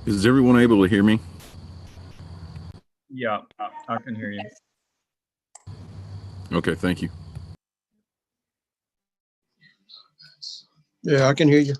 Is everyone able to hear me? Yeah, I can hear you. Okay, thank you. Yeah, I can hear you.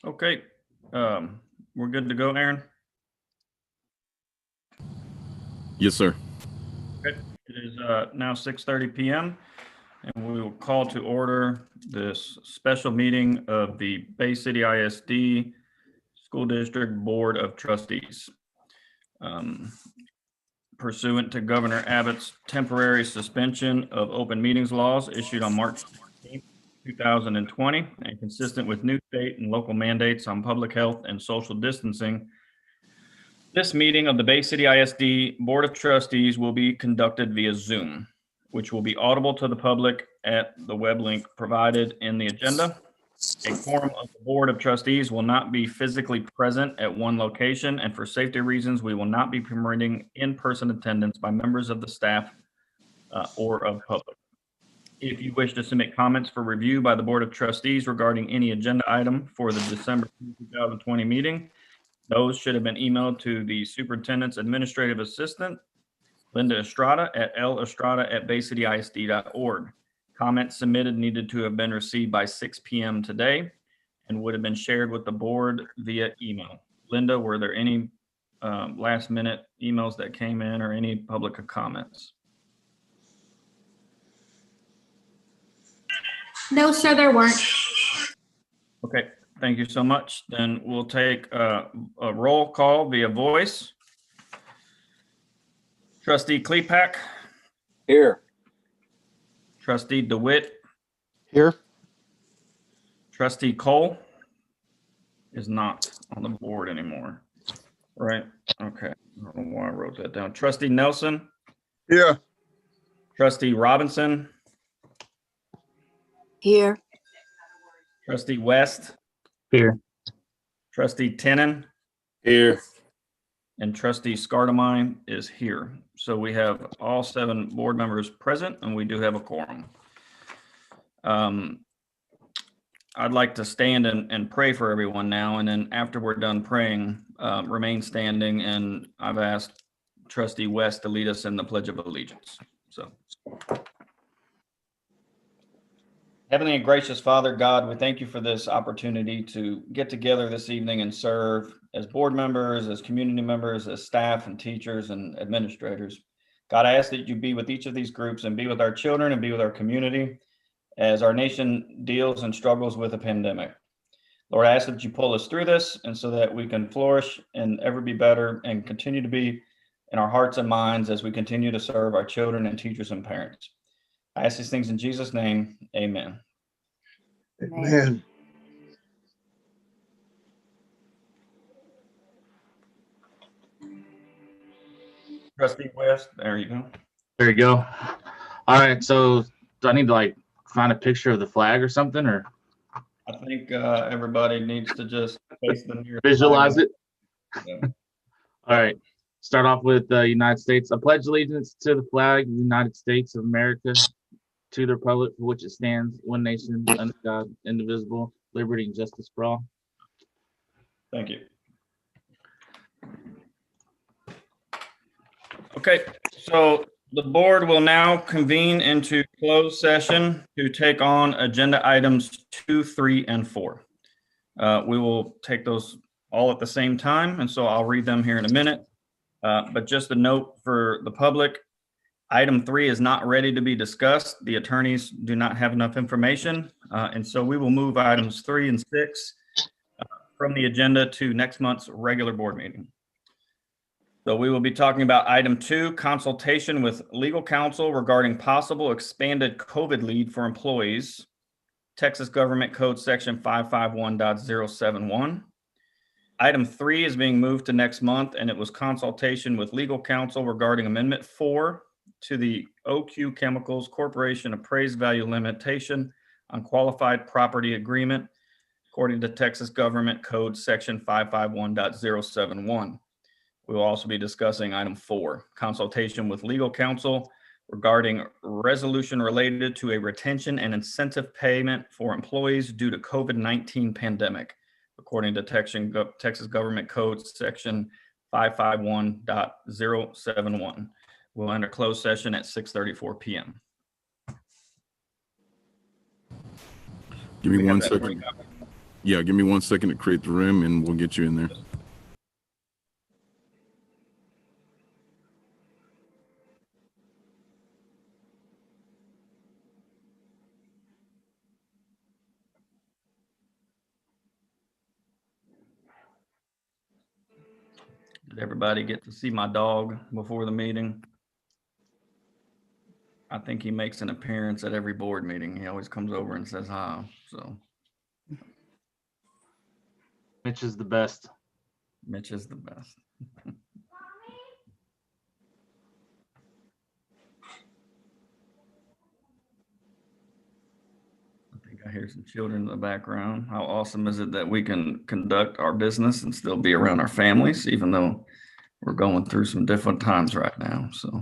Okay, we're good to go, Aaron. Yes, sir. Okay. It is now 6:30 p.m. and we will call to order this special meeting of the Bay City ISD School District Board of Trustees. Pursuant to Governor Abbott's temporary suspension of open meetings laws issued on March 14th, 2020, and consistent with new state and local mandates on public health and social distancing, this meeting of the Bay City ISD Board of Trustees will be conducted via Zoom, which will be audible to the public at the web link provided in the agenda. A quorum of the Board of Trustees will not be physically present at one location, and for safety reasons, we will not be permitting in-person attendance by members of the staff or of public. If you wish to submit comments for review by the Board of Trustees regarding any agenda item for the December 2020 meeting, those should have been emailed to the Superintendent's Administrative Assistant Linda Estrada at lestrada@baycityisd.org. Comments submitted needed to have been received by 6 p.m. today and would have been shared with the board via email. Linda, were there any last minute emails that came in or any public comments? No, sir, there weren't. Okay, thank you so much. Then we'll take a roll call via voice. Trustee Klepak, Here. Trustee DeWitt, Here. Trustee Cole is not on the board anymore, right? Okay, I don't know why I wrote that down. Trustee Nelson, Here. Trustee Robinson, Here. Trustee West, Here. Trustee Tenon, Here. and Trustee Scardamine is here. So we have all 7 board members present, and we do have a quorum. I'd like to stand and pray for everyone now, and then after we're done praying, remain standing, and I've asked Trustee West to lead us in the Pledge of Allegiance. So. Heavenly and gracious Father God, we thank you for this opportunity to get together this evening and serve as board members, as community members, as staff and teachers and administrators. God, I ask that you be with each of these groups and be with our children and be with our community as our nation deals and struggles with a pandemic. Lord, I ask that you pull us through this and so that we can flourish and ever be better and continue to be in our hearts and minds as we continue to serve our children and teachers and parents. I ask these things in Jesus' name, amen. Amen. Trustee West, there you go. There you go. All right. So do I need to like find a picture of the flag or something, or I think everybody needs to just face the nearest visualize flag. it? Yeah. All right. Start off with the United States. I pledge allegiance to the flag of the United States of America, to the republic for which it stands, one nation, under God, indivisible, liberty and justice for all. Thank you. Okay, so the board will now convene into closed session to take on agenda items 2, 3, and 4. We will take those all at the same time, and so I'll read them here in a minute. But just a note for the public, item 3 is not ready to be discussed. The attorneys do not have enough information, and so we will move items 3 and 6 from the agenda to next month's regular board meeting. So we will be talking about item 2, consultation with legal counsel regarding possible expanded COVID leave for employees, Texas Government Code Section 551.071. Item 3 is being moved to next month, and it was consultation with legal counsel regarding Amendment 4 to the OQ Chemicals Corporation appraised value limitation on qualified property agreement, according to Texas Government Code Section 551.071. We will also be discussing item 4, consultation with legal counsel regarding resolution related to a retention and incentive payment for employees due to COVID-19 pandemic, according to Texas Government Code Section 551.071. We'll enter closed session at 6:34 p.m. Give me We have one that for second. you. Yeah, give me 1 second to create the room and we'll get you in there. Did everybody get to see my dog before the meeting? I think he makes an appearance at every board meeting. He always comes over and says hi, so Mitch is the best. Mitch is the best. I think I hear some children in the background. How awesome is it that we can conduct our business and still be around our families, even though we're going through some different times right now, so.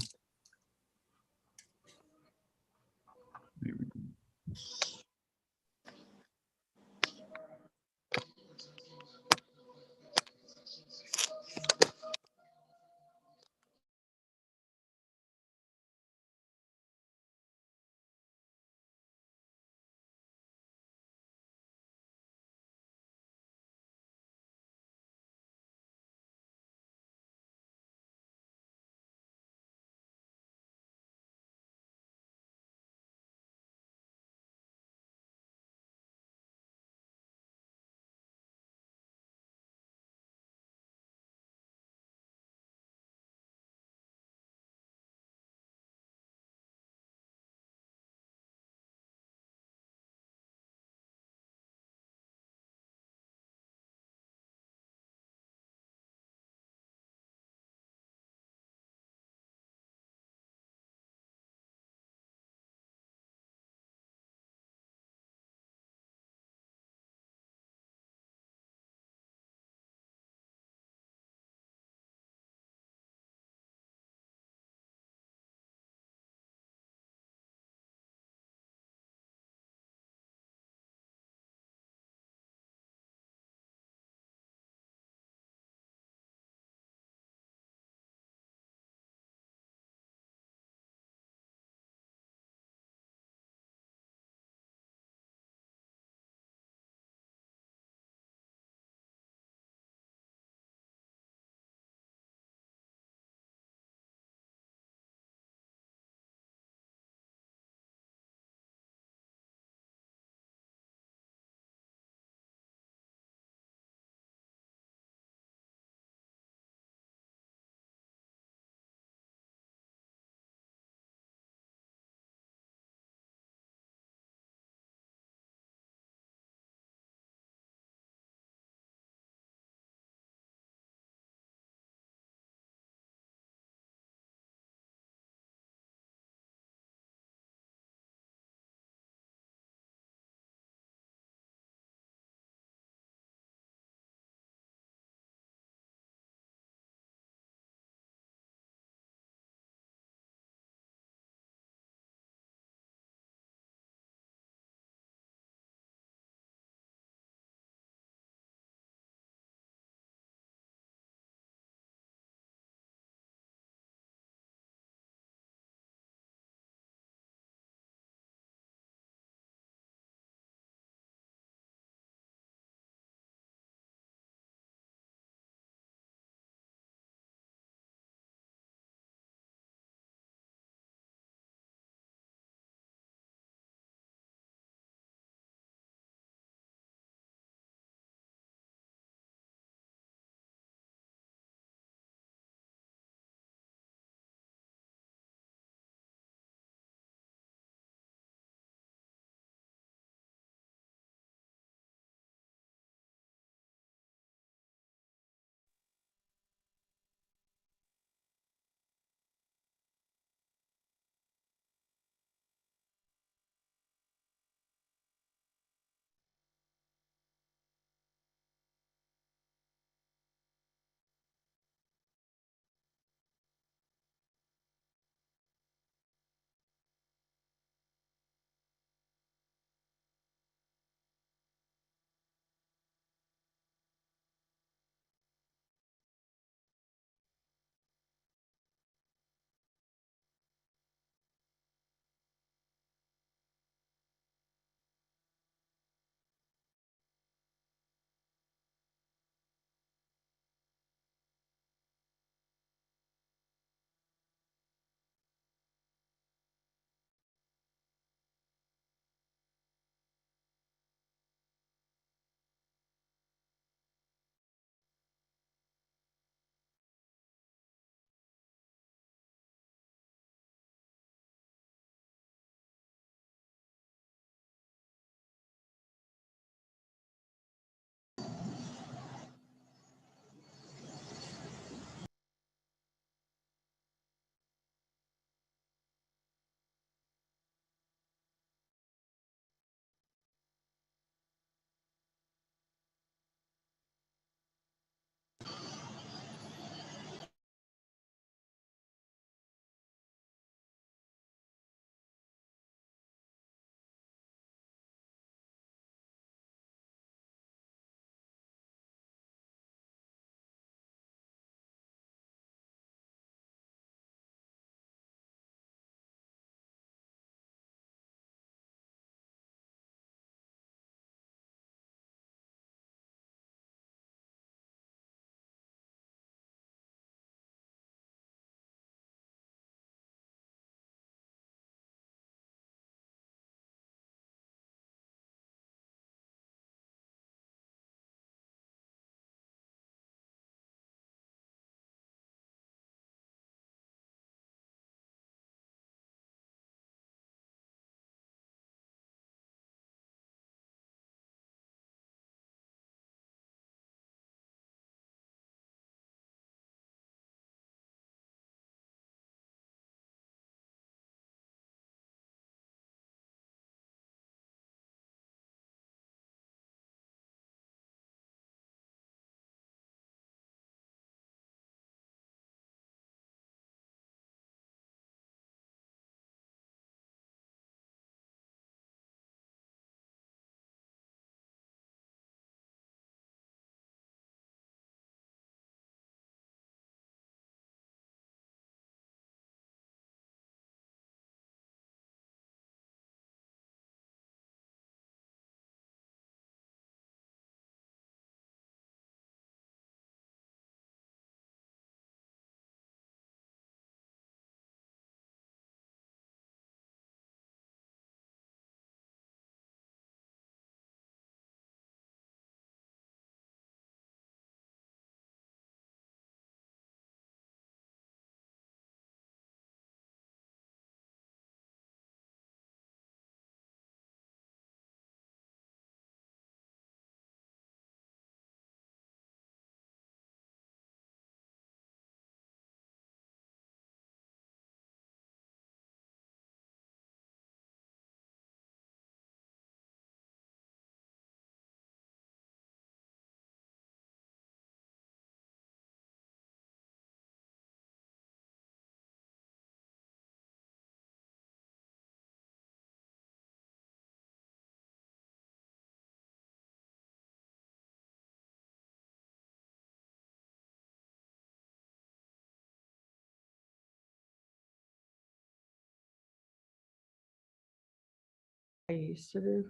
I used to do.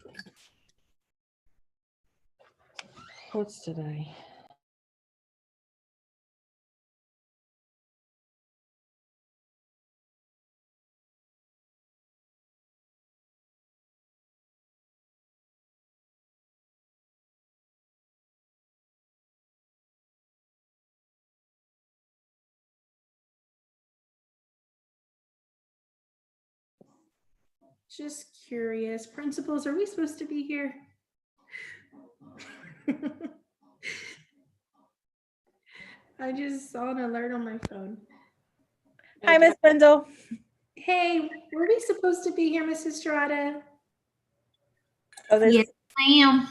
What's today? Just curious. Principals, are we supposed to be here? I just saw an alert on my phone. Hi, Miss Brindle. Hey, were we supposed to be here, Mrs. Strada? Oh, there's Yes, ma'am.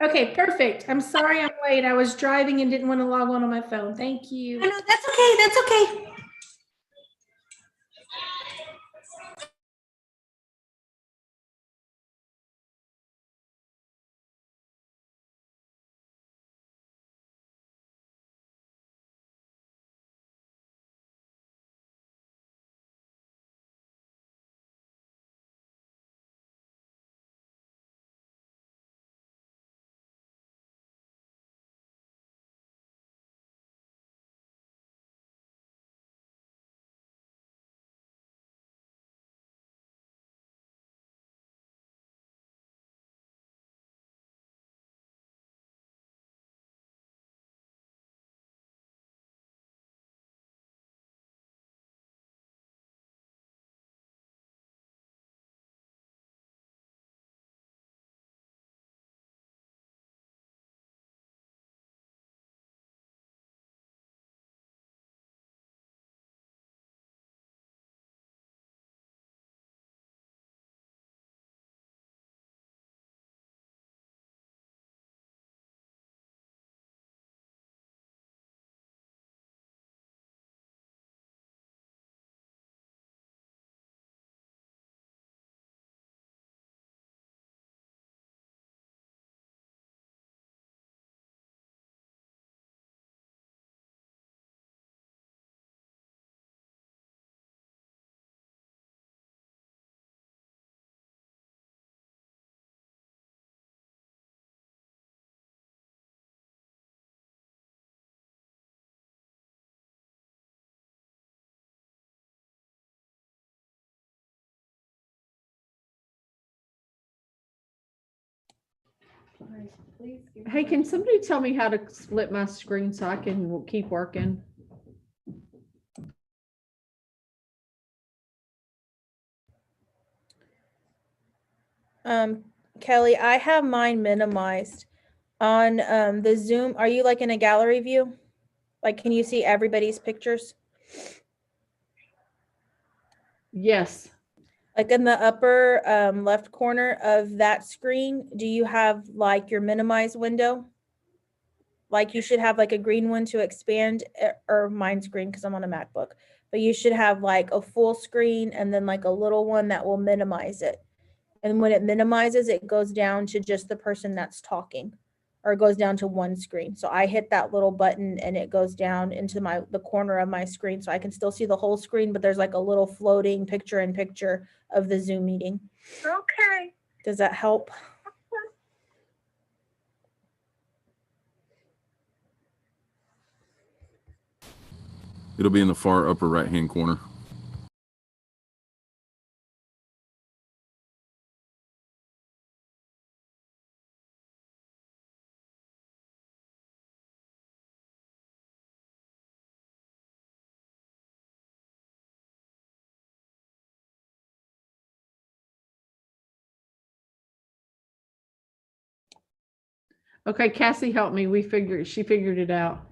Okay, perfect. I'm sorry I'm late. I was driving and didn't want to log on my phone. Thank No, you. no, that's okay. That's okay. Hey, can somebody tell me how to split my screen so I can keep working? Kelly, I have mine minimized on the Zoom. Are you like in a gallery view? Like, can you see everybody's pictures? Yes. Like in the upper left corner of that screen, do you have like your minimize window? Like you should have like a green one to expand, or mine's green because I'm on a MacBook, but you should have like a full screen and then like a little one that will minimize it. And when it minimizes, it goes down to just the person that's talking, or it goes down to one screen. So I hit that little button and it goes down into the corner of my screen. So I can still see the whole screen, but there's like a little floating picture in picture of the Zoom meeting. Okay. Does that help? It'll be in the far upper right-hand corner. Okay, Cassie helped me. She figured it out.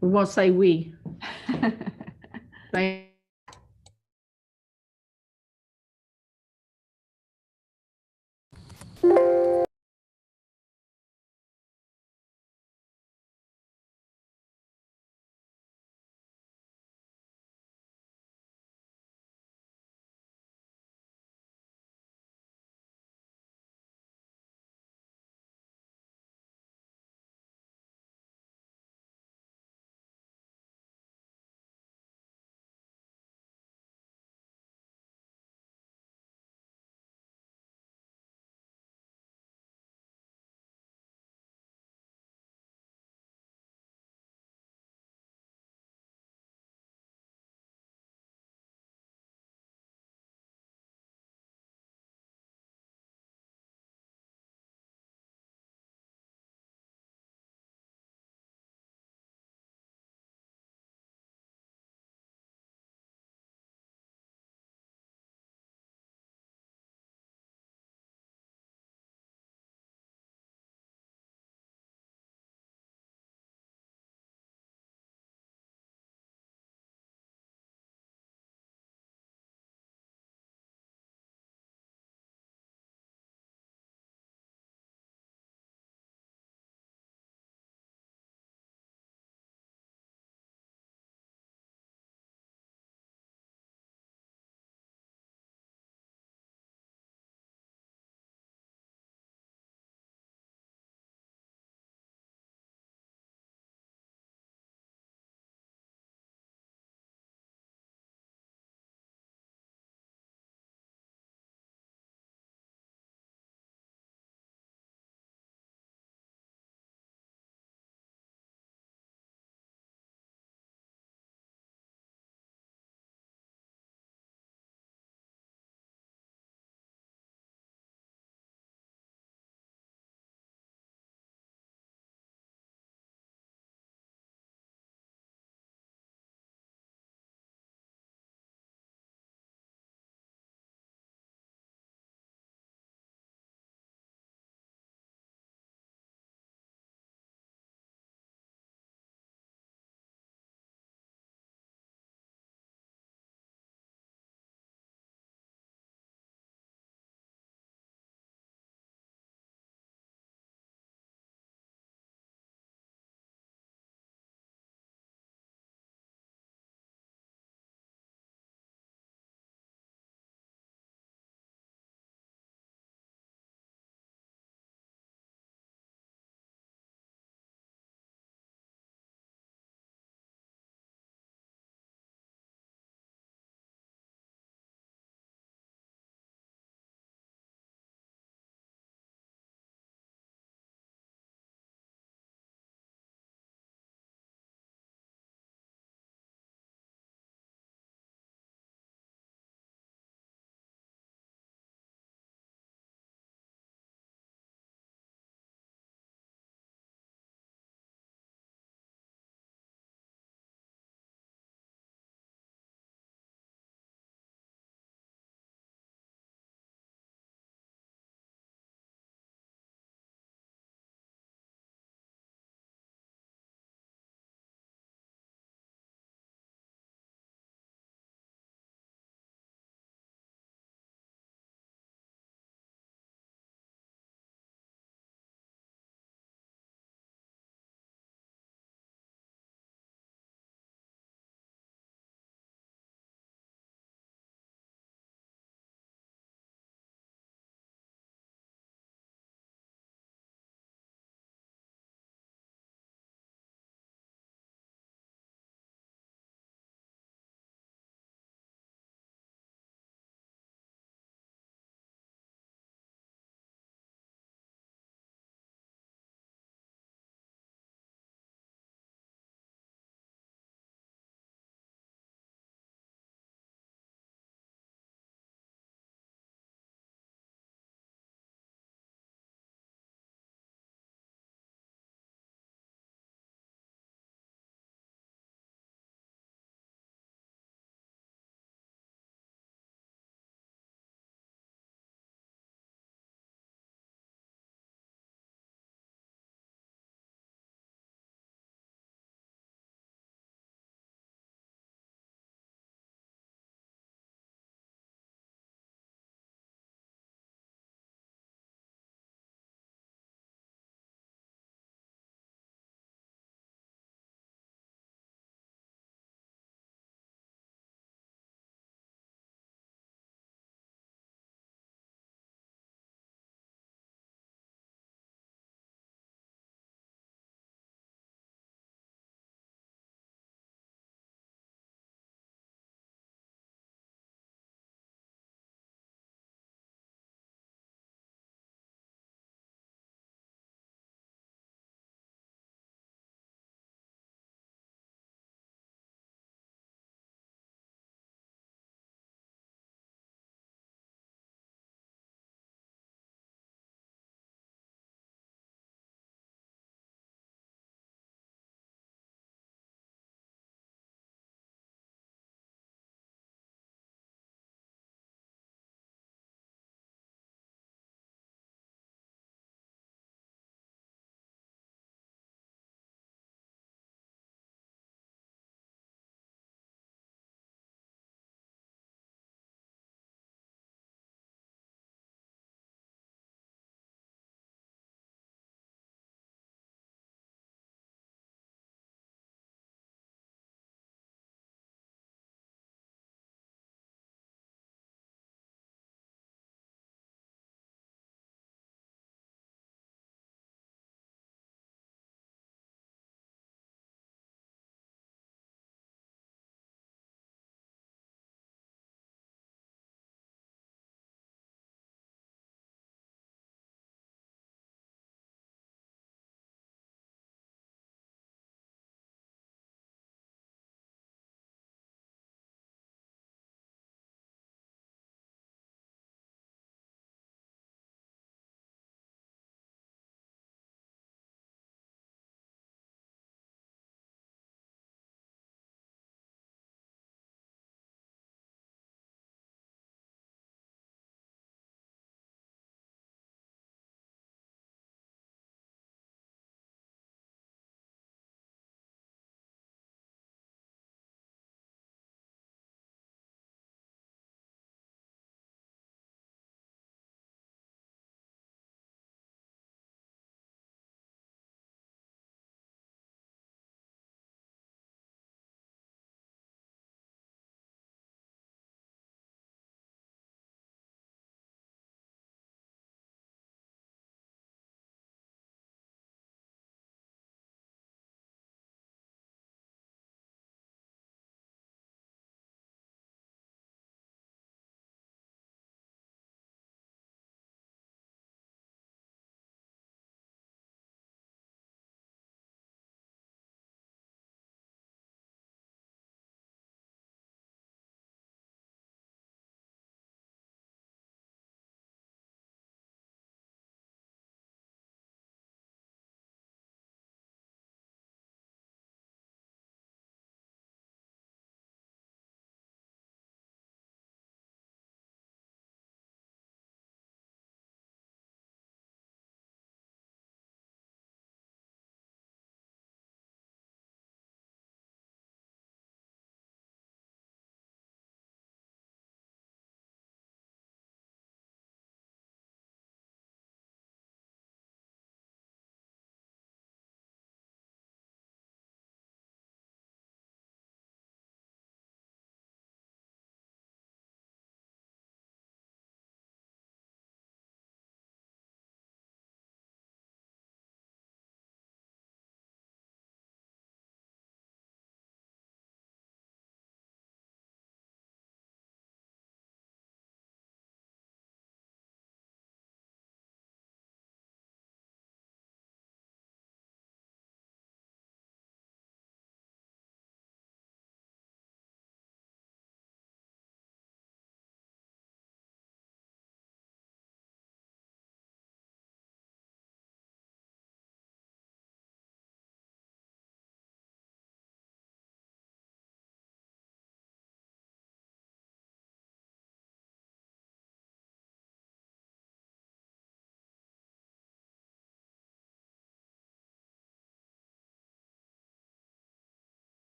We won't say we. Thank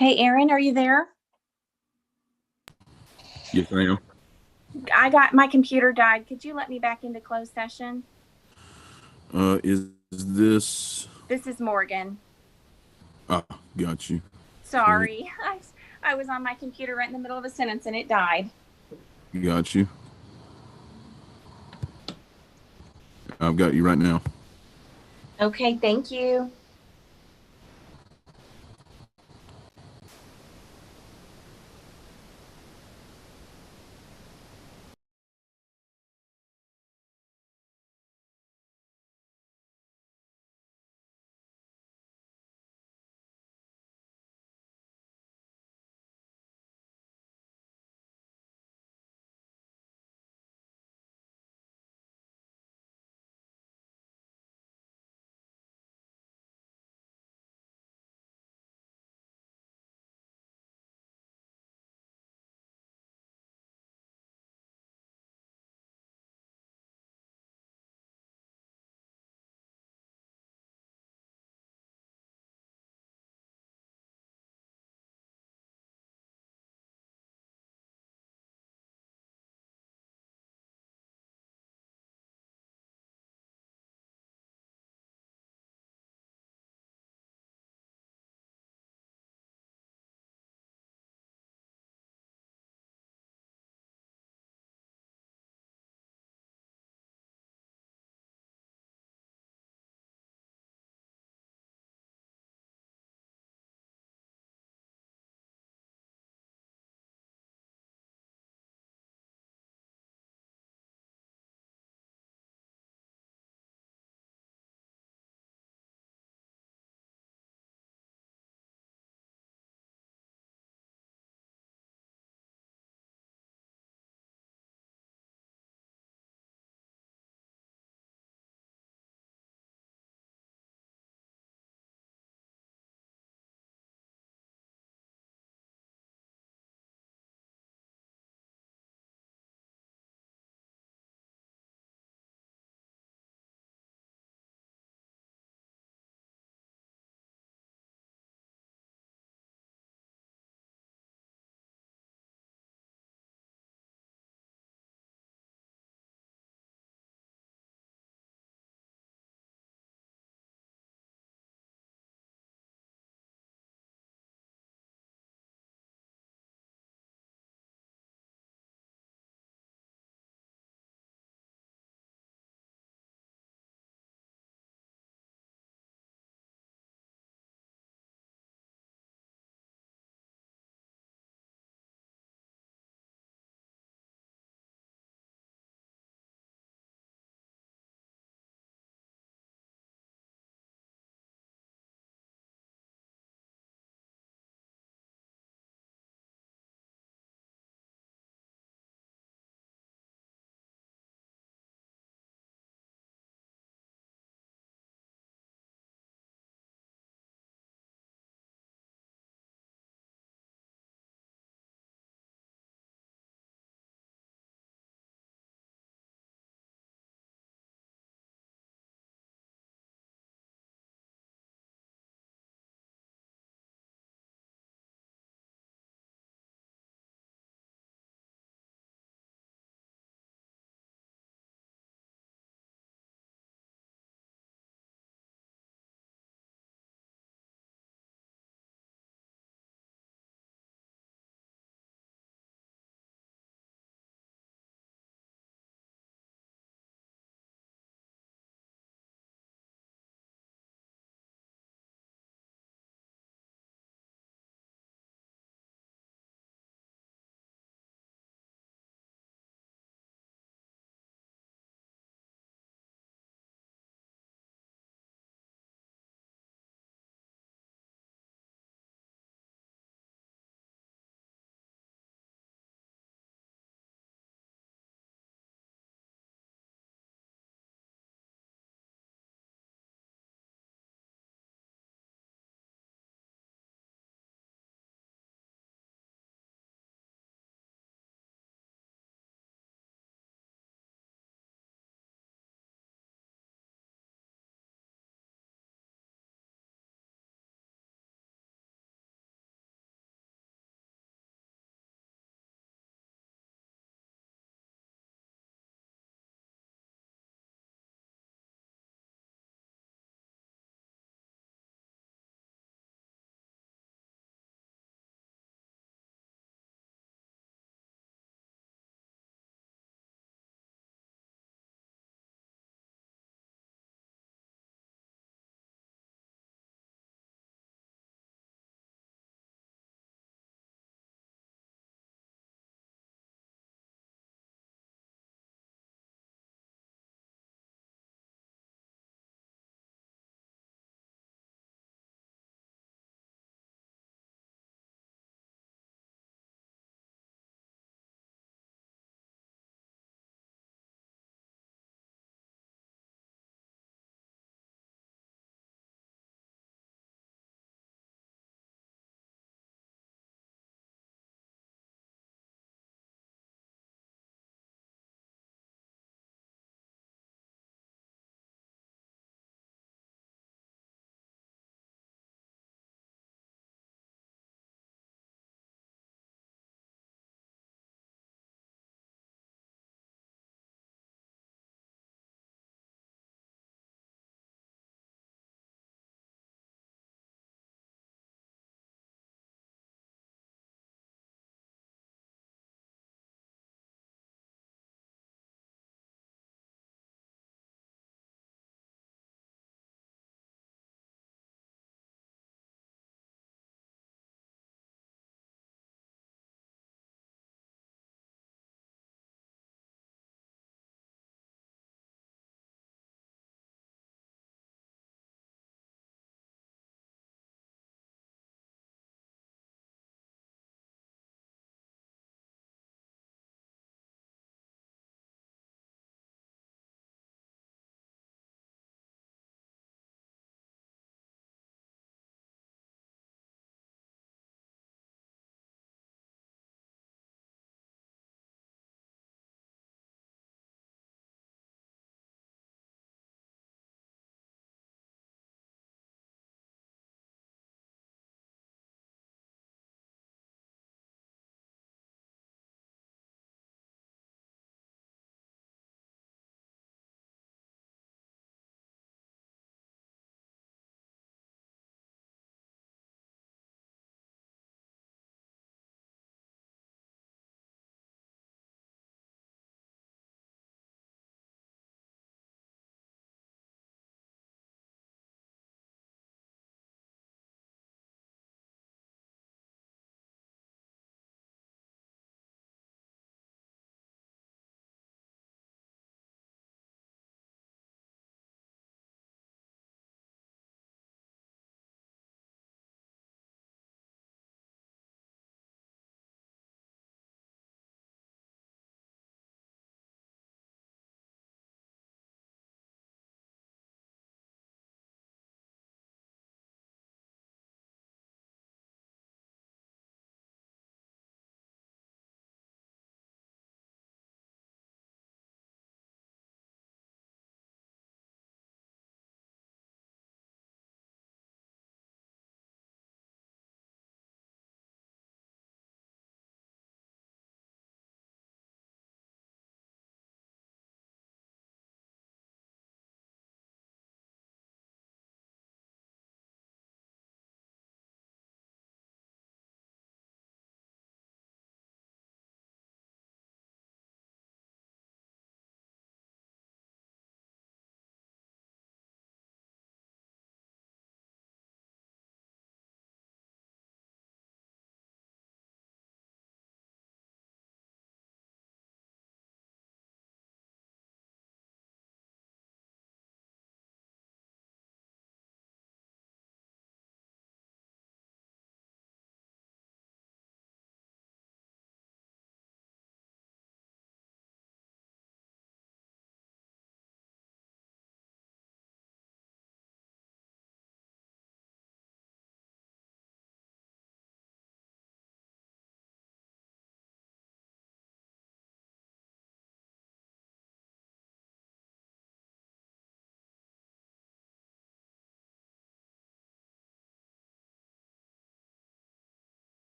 Hey, Aaron, are you there? Yes, I am. My computer died. Could you let me back into closed session? Is this? This is Morgan. Ah, got you. Sorry. I was on my computer right in the middle of a sentence and it died. Got you. I've got you right now. Okay, thank you.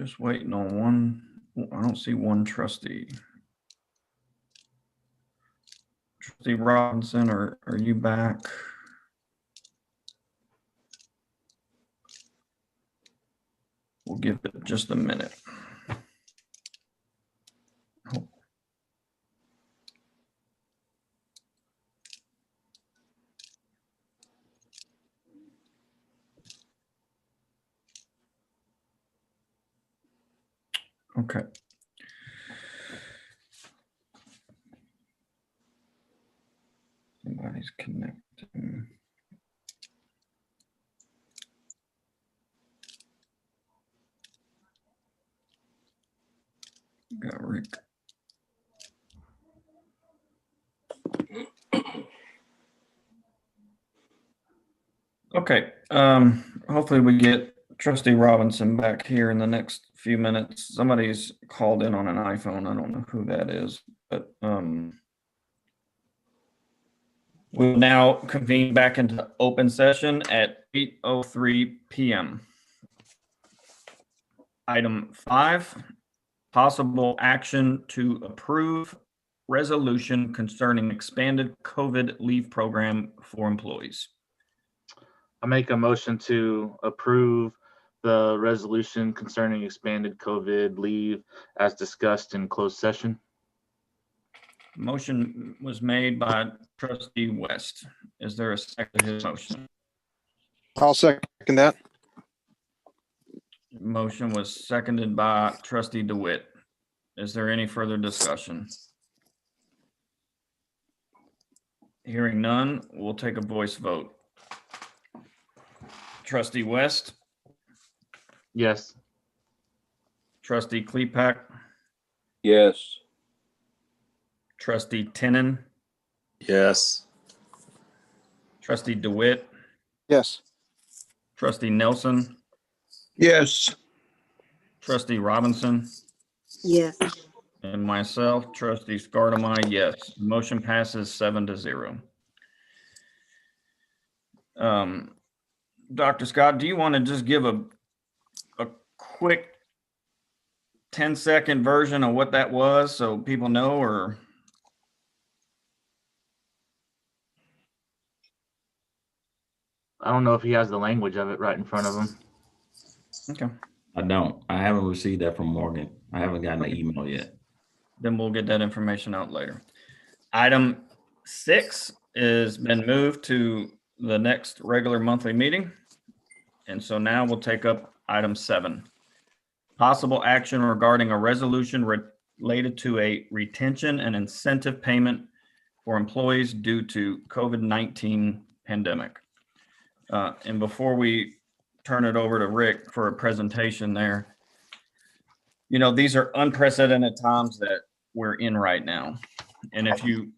Just waiting on one. I don't see one trustee. Trustee Robinson, are you back? We'll give it just a minute. Okay. Somebody's connecting. Got Rick. Okay, hopefully we get Trustee Robinson back here in the next few minutes. Somebody's called in on an iPhone. I don't know who that is, but we'll now convene back into open session at 8:03 p.m. Item 5, possible action to approve resolution concerning expanded COVID leave program for employees. I make a motion to approve the resolution concerning expanded COVID leave as discussed in closed session. Motion was made by Trustee West. Is there a second to his motion? I'll second that. Motion was seconded by Trustee DeWitt. Is there any further discussion? Hearing none, we'll take a voice vote. Trustee West, Yes. Trustee Klepak, Yes. Trustee Tenon, Yes. Trustee DeWitt, Yes. Trustee Nelson, Yes. Trustee Robinson, Yes. and myself, Trustee Scartamai, yes. Motion passes 7-0. Dr. Scott, do you want to just give a quick 10-second version of what that was so people know, or? I don't know if he has the language of it right in front of him. Okay, I don't. I haven't received that from Morgan. I haven't gotten an email yet. then we'll get that information out later. Item 6 has been moved to the next regular monthly meeting. And so now we'll take up item 7. Possible action regarding a resolution related to a retention and incentive payment for employees due to COVID-19 pandemic. And before we turn it over to Rick for a presentation there, you know, these are unprecedented times that we're in right now. And if you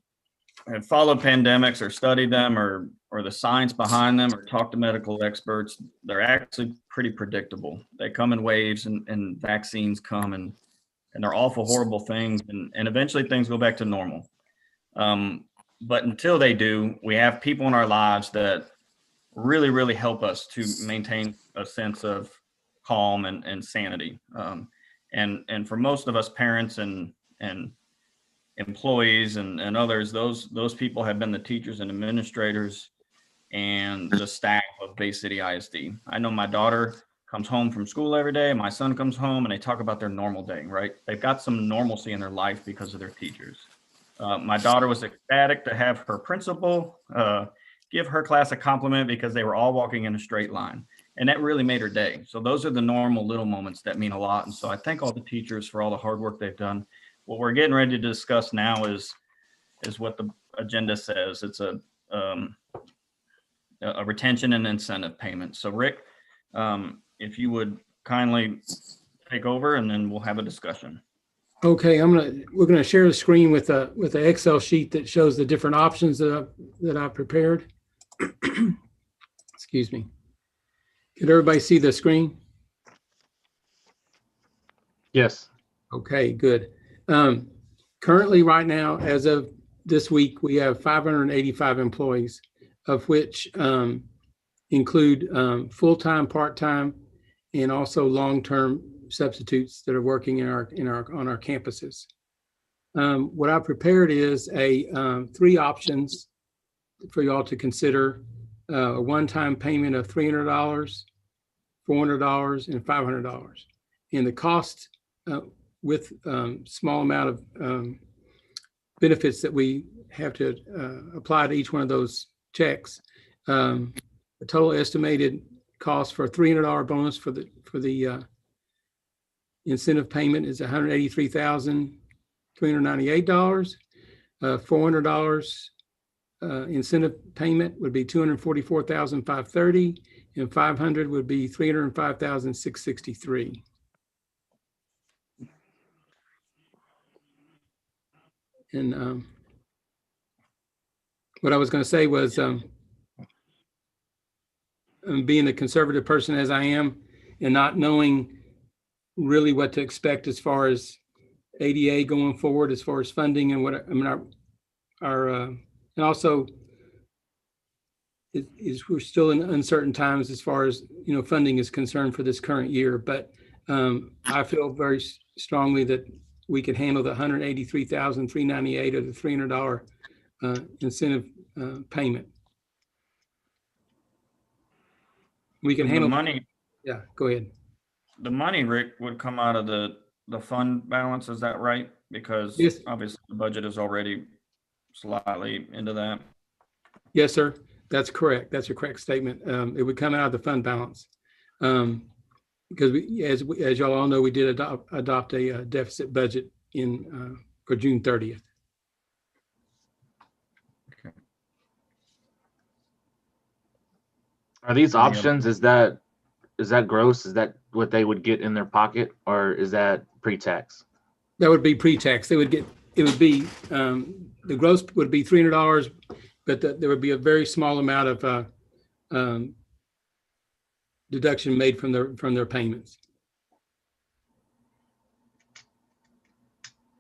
have followed pandemics or studied them or the science behind them or talked to medical experts, they're actually pretty predictable. They come in waves, and vaccines come, and they're awful, horrible things. And eventually things go back to normal. But until they do, we have people in our lives that really, really help us to maintain a sense of calm and sanity. And for most of us parents and employees and others, those people have been the teachers and administrators and the staff of Bay City ISD. I know my daughter comes home from school every day, my son comes home, and they talk about their normal day, right? They've got some normalcy in their life because of their teachers. My daughter was ecstatic to have her principal give her class a compliment because they were all walking in a straight line. And that really made her day. So those are the normal little moments that mean a lot. And so I thank all the teachers for all the hard work they've done. What we're getting ready to discuss now is what the agenda says. It's a retention and incentive payment. So Rick, if you would kindly take over, and then we'll have a discussion. Okay, we're gonna share the screen with the Excel sheet that shows the different options that I've prepared. Excuse me. Can everybody see the screen? Yes. Okay, good. Currently, right now, as of this week, we have 585 employees, of which include full-time, part-time, and also long-term substitutes that are working on our campuses. What I prepared is three options for y'all to consider: a one-time payment of $300, $400, and $500, and the cost with small amount of benefits that we have to apply to each one of those checks. The total estimated cost for a $300 bonus for the incentive payment is $183,398. $400 incentive payment would be $244,530, and $500 would be $305,663. And what I was going to say was, being a conservative person as I am, and not knowing really what to expect as far as ADA going forward, as far as funding and what, I mean, our and also is we're still in uncertain times as far as, you know, funding is concerned for this current year. But I feel very strongly that we could handle the $183,398 or the $300 incentive payment. We can handle the money. Yeah, go ahead. The money, Rick, would come out of the fund balance. Is that right? Because yes, obviously the budget is already slightly into that. Yes, sir. That's correct. That's a correct statement. It would come out of the fund balance. Because as y'all all know, we did adopt a deficit budget for June 30th. Okay. Are these options, is that gross? Is that what they would get in their pocket, or is that pre-tax? That would be pre-tax. They would get, it would be, the gross would be $300, but there would be a very small amount of deduction made from their payments.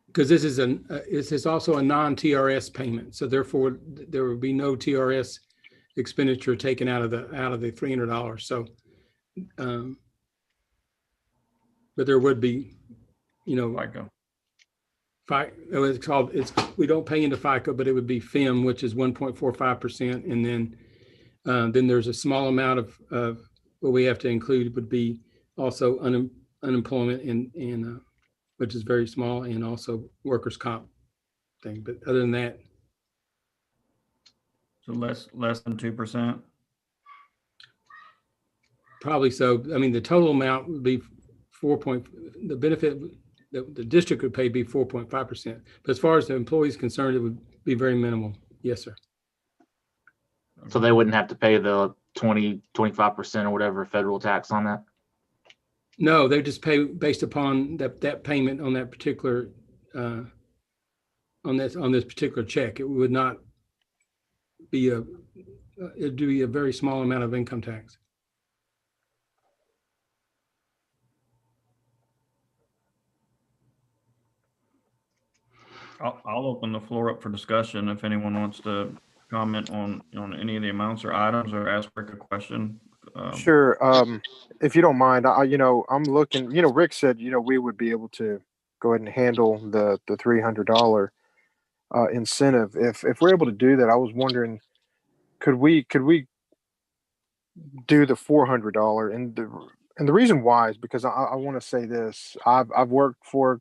Because this is also a non-TRS payment, so therefore there would be no TRS expenditure taken out of the $300. So, but there would be, you know, FICA. We don't pay into FICA, but it would be FIM, which is 1.45%, and then there's a small amount of what we have to include would be also unemployment and which is very small, and also workers' comp thing. But other than that, so less than 2%. Probably so. I mean, the total amount would be the benefit that the district would pay be 4.5%. But as far as the employees concerned, it would be very minimal. Yes, sir. So they wouldn't have to pay the 25% or whatever federal tax on that? No, they just pay based upon that payment on that particular on this particular check. It would not be it'd be a very small amount of income tax. I'll open the floor up for discussion if anyone wants to comment on any of the amounts or items, or ask Rick a question. Sure. If you don't mind, I'm looking, Rick said, we would be able to go ahead and handle the $300 incentive. If we're able to do that, I was wondering, could we do the $400? And the reason why is because I want to say this. I've worked for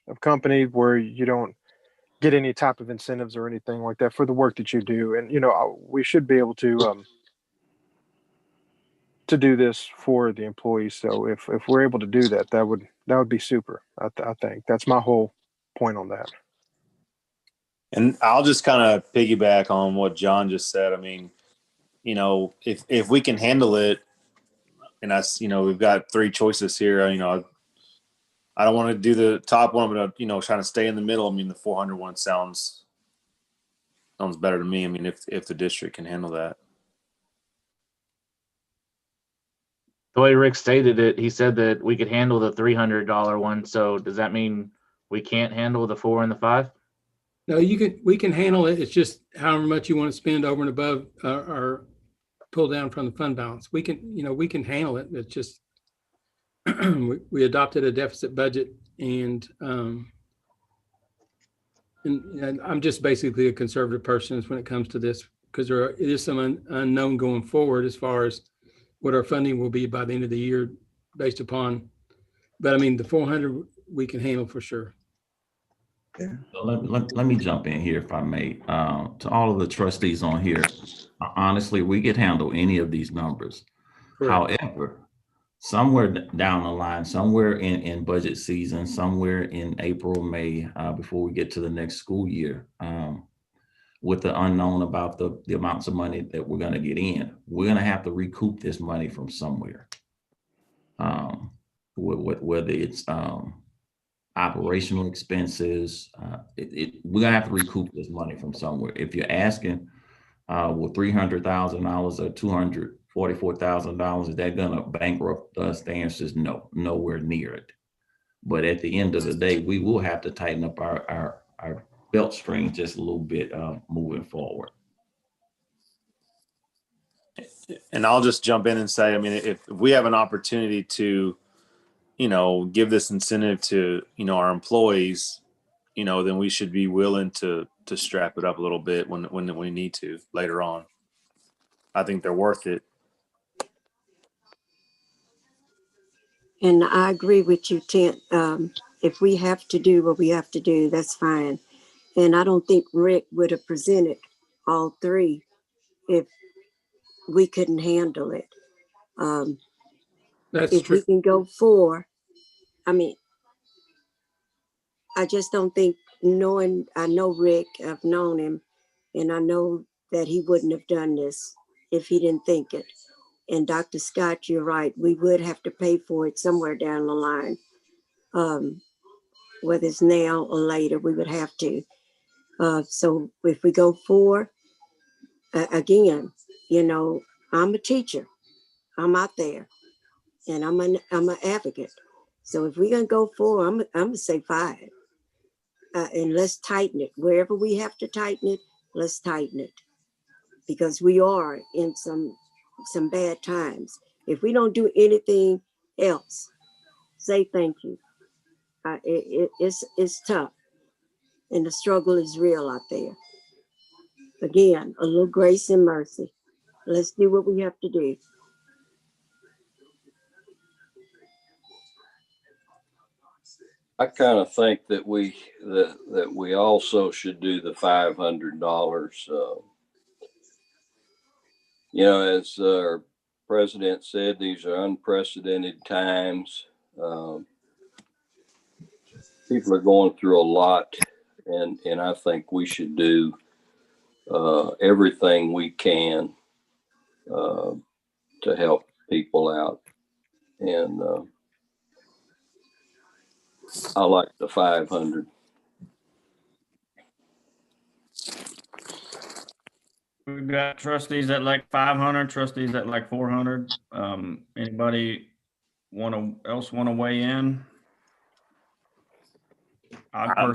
a company where you don't get any type of incentives or anything like that for the work that you do, and we should be able to do this for the employees. So if we're able to do that, that would be super. I think that's my whole point on that. And I'll just kind of piggyback on what John just said. I mean, if we can handle it, and that's, we've got three choices here. I don't want to do the top one, but trying to stay in the middle. I mean, the 400 one sounds better to me. I mean, if the district can handle that. The way Rick stated it, he said that we could handle the $300 one. So does that mean we can't handle the 4 and the 5? No, we can handle it. It's just however much you want to spend over and above or pull down from the fund balance. We can handle it. It's just, we adopted a deficit budget, and I'm just basically a conservative person when it comes to this, because it is some unknown going forward as far as what our funding will be by the end of the year based upon, but I mean, the 400 we can handle for sure. So let me jump in here if I may. To all of the trustees on here, honestly, we could handle any of these numbers. Correct. However, somewhere down the line, somewhere in budget season, somewhere in April, May, before we get to the next school year, with the unknown about the amounts of money that we're going to get in, we're going to have to recoup this money from somewhere. Whether it's operational expenses, we're going to have to recoup this money from somewhere. If you're asking, will $300,000 or $244,000, is that going to bankrupt us? The answer is no, nowhere near it. But at the end of the day, we will have to tighten up our belt string just a little bit moving forward. And I'll just jump in and say, I mean, if we have an opportunity to, give this incentive to, our employees, then we should be willing to strap it up a little bit when we need to later on. I think they're worth it. And I agree with you, Tent. If we have to do what we have to do, that's fine. And I don't think Rick would have presented all three if we couldn't handle it. That's if true. we can go 4, I mean, I just don't think I know Rick, I've known him, and I know that he wouldn't have done this if he didn't think it. And Dr. Scott, you're right, we would have to pay for it somewhere down the line. Whether it's now or later, we would have to. So if we go 4, again, I'm a teacher. I'm out there, and I'm an advocate. So if we're gonna go 4, I'm gonna say 5, and let's tighten it wherever we have to tighten it. Let's tighten it, because we are in some bad times. If we don't do anything else, say thank you. It's tough, and the struggle is real out there. Again, a little grace and mercy. Let's do what we have to do. I kind of think that we also should do the $500. As our president said, these are unprecedented times. People are going through a lot, and I think we should do everything we can to help people out. And I like the 500. We've got trustees at like 500, trustees at like 400. Anybody else want to weigh in? I'll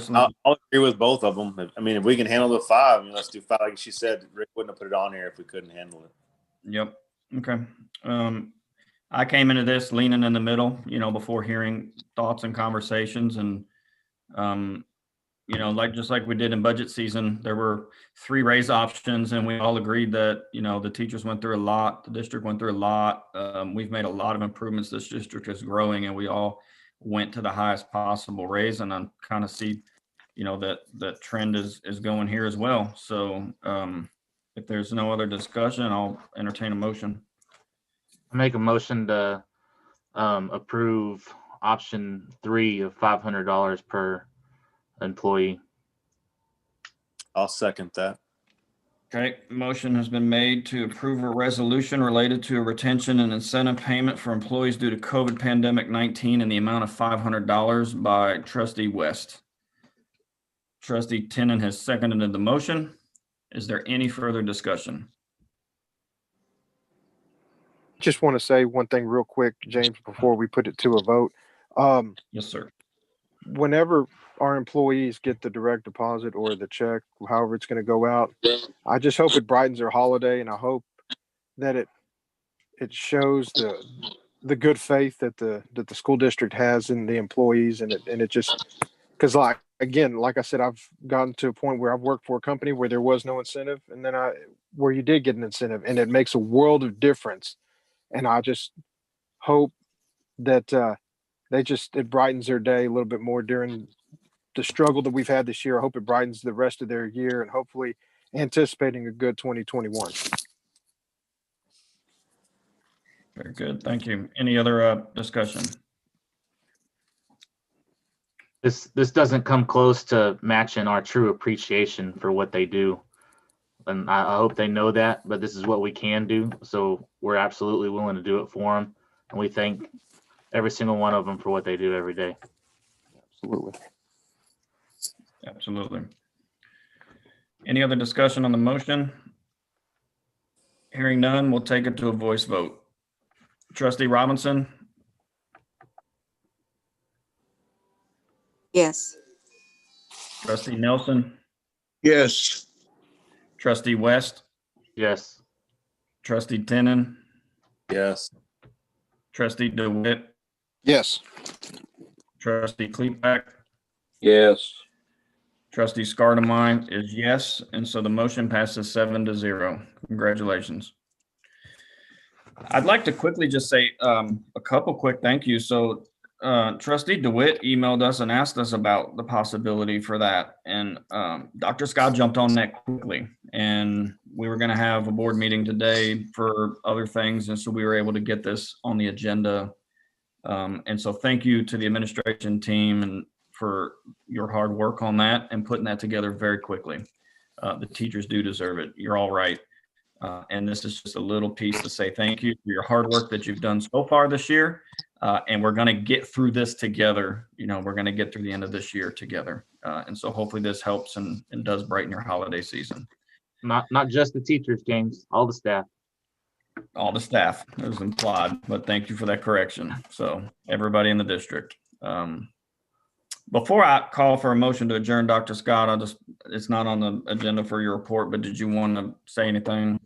agree with both of them. I mean, if we can handle the 5, let's do 5. Like she said, Rick wouldn't have put it on here if we couldn't handle it. Yep. Okay. I came into this leaning in the middle, before hearing thoughts and conversations, and just like we did in budget season, there were 3 raise options, and we all agreed that, the teachers went through a lot, the district went through a lot. We've made a lot of improvements. This district is growing, and we all went to the highest possible raise, and I kind of see, that trend is going here as well. So if there's no other discussion, I'll entertain a motion. I make a motion to approve option 3 of $500 per employee. I'll second that. Okay, motion has been made to approve a resolution related to a retention and incentive payment for employees due to COVID pandemic 19 in the amount of $500 by Trustee West. Trustee Tennant has seconded the motion. Is there any further discussion? Just want to say one thing real quick, James, before we put it to a vote. Yes, sir. Whenever our employees get the direct deposit or the check, however it's going to go out, I just hope it brightens their holiday, and I hope that it shows the good faith that the school district has in the employees, and it just, because like again, like I said, I've gotten to a point where I've worked for a company where there was no incentive, and then where you did get an incentive, and it makes a world of difference. And I just hope that it brightens their day a little bit more during the struggle that we've had this year. I hope it brightens the rest of their year, and hopefully anticipating a good 2021. Very good. Thank you. Any other discussion? This doesn't come close to matching our true appreciation for what they do. And I hope they know that, but this is what we can do. So we're absolutely willing to do it for them. And we thank every single one of them for what they do every day. Absolutely. Absolutely. Any other discussion on the motion? Hearing none, we'll take it to a voice vote. Trustee Robinson, Yes. Trustee Nelson, Yes. Trustee West, Yes. Trustee Tenen, Yes. Trustee DeWitt, Yes. Trustee Klepak, Yes. Trustee Scardamine is yes, and so the motion passes 7-0. Congratulations. I'd like to quickly just say a couple quick thank yous. So Trustee DeWitt emailed us and asked us about the possibility for that. And Dr. Scott jumped on that quickly. And we were going to have a board meeting today for other things. And so we were able to get this on the agenda. And so thank you to the administration team and for your hard work on that and putting that together very quickly. The teachers do deserve it. You're all right. And this is just a little piece to say thank you for your hard work that you've done so far this year. And we're going to get through this together. We're going to get through the end of this year together. And so hopefully this helps and does brighten your holiday season. Not just the teachers, James, all the staff. All the staff, it was implied, but thank you for that correction. So everybody in the district. Before I call for a motion to adjourn, Dr. Scott, it's not on the agenda for your report, but did you want to say anything?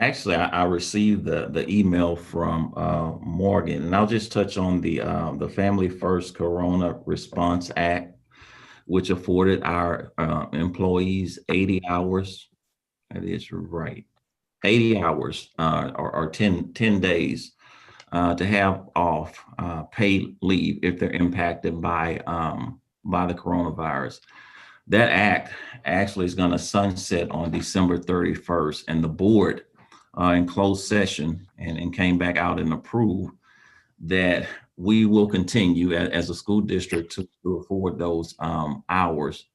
Actually, I received the email from Morgan, and I'll just touch on the Family First Corona Response Act, which afforded our employees 80 hours. That is right, 80 hours or 10 days to have off paid leave if they're impacted by the coronavirus. That act actually is going to sunset on December 31st, and the board in closed session and came back out and approved that we will continue as a school district to afford those hours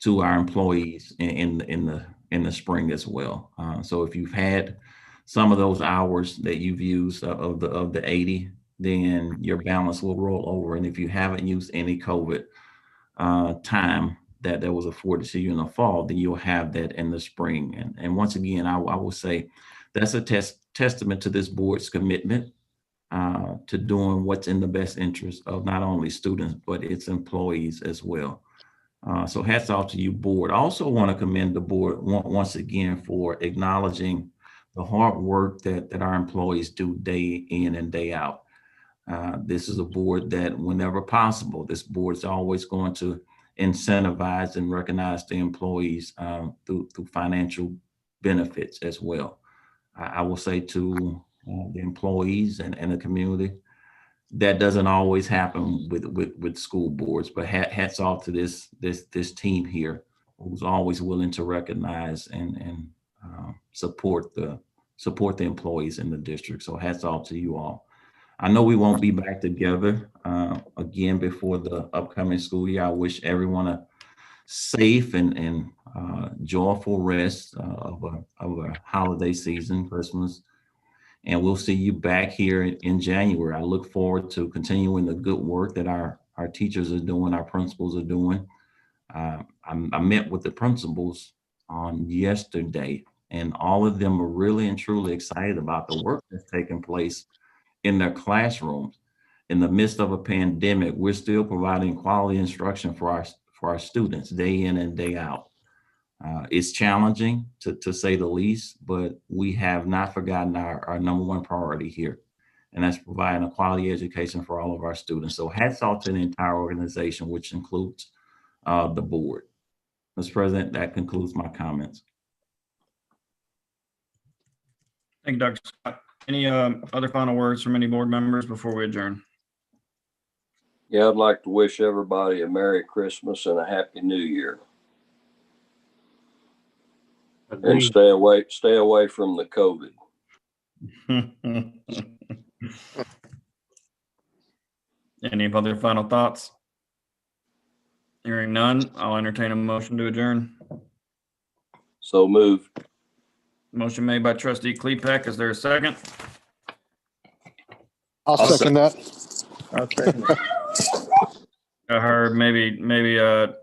to our employees in the spring as well. So if you've had some of those hours that you've used of the 80, then your balance will roll over. And if you haven't used any COVID time that was afforded to you in the fall, then you'll have that in the spring. And once again, I will say that's a testament to this board's commitment to doing what's in the best interest of not only students, but its employees as well. So hats off to you, board. I also want to commend the board once again for acknowledging the hard work that our employees do day in and day out. This is a board that whenever possible, this board is always going to incentivize and recognize the employees through financial benefits as well. I will say to the employees and the community, that doesn't always happen with school boards, but hats off to this team here who's always willing to recognize and support the employees in the district. So hats off to you all. I know we won't be back together again before the upcoming school year. I wish everyone a safe and joyful rest of a holiday season, Christmas. And we'll see you back here in January. I look forward to continuing the good work that our teachers are doing, our principals are doing. I met with the principals on yesterday, and all of them are really and truly excited about the work that's taking place in their classrooms. In the midst of a pandemic, we're still providing quality instruction for our students day in and day out. It's challenging to say the least, but we have not forgotten our number one priority here, and that's providing a quality education for all of our students. So hats off to the entire organization, which includes the board. Mr. President, that concludes my comments. Thank you, Dr. Scott. Any other final words from any board members before we adjourn? Yeah, I'd like to wish everybody a Merry Christmas and a Happy New Year. And Agreed. stay away from the COVID. Any other final thoughts? Hearing none, I'll entertain a motion to adjourn. So moved. Motion made by trustee Klepek. Is there a second? I'll second that. I heard maybe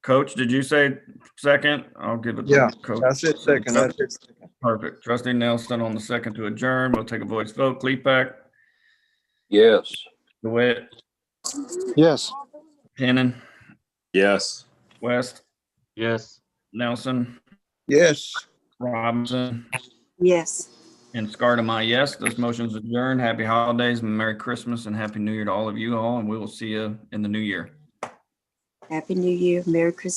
Coach, did you say second? I'll give it to Coach. That's it, second. That's it. Perfect. Trustee Nelson on the second to adjourn. We'll take a voice vote. Klepek, Yes. DeWitt, Yes. Pennon, Yes. West, Yes. Nelson, Yes. Robinson, Yes. and Scardama, yes. This motion's adjourned. Happy holidays, Merry Christmas, and Happy New Year to all of you all, and we will see you in the new year. Happy New Year. Merry Christmas.